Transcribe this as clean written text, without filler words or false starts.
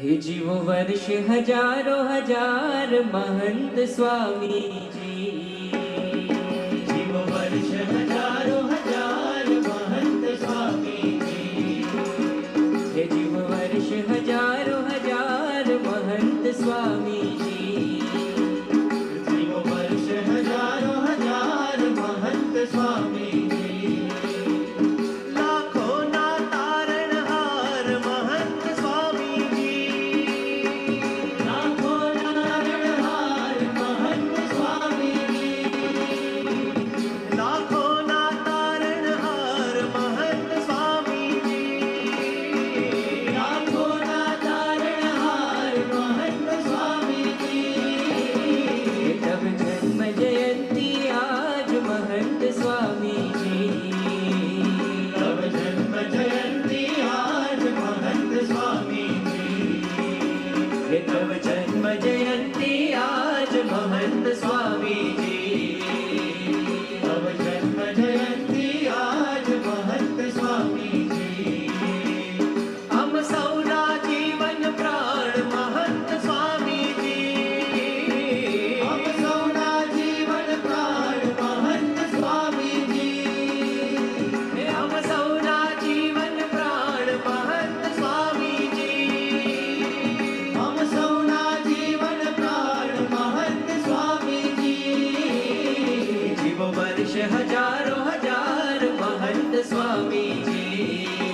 हे जीवो वर्ष हजारों हजार महंत स्वामी जी। जीवो वर्ष हजारों हजार महंत स्वामी जी। हे जीवो वर्ष हजारों हजार महंत स्वामी जी। जीवो वर्ष हजारों हजार महंत स्वामी जी। लाखों ना तारणहार महंत स्वामी जी। लाखों ना तारणहार महंत स्वामी जी। लाखों ना तारणहार महंत स्वामी जी। लाखों ना तारणहार महंत स्वामी जी। तब जन्म जयंती आज महंत स्वामी जी। तब जन्म जयंती आज महंत स्वामी जी। तब जन्म जयंती आज महंत स्वामी जी। तब जन्म जयंती आज महंत स्वामी जी। हम सौना जीवन प्राण महंत स्वामी जी। हम सौना जीवन प्राण महंत स्वामी जी। हम सौना जीवन प्राण महंत स्वामी जी। हम सौना जीवन प्राण महंत स्वामी जी। जीवो वर्ष हजारों हजार महंत स्वामी जी।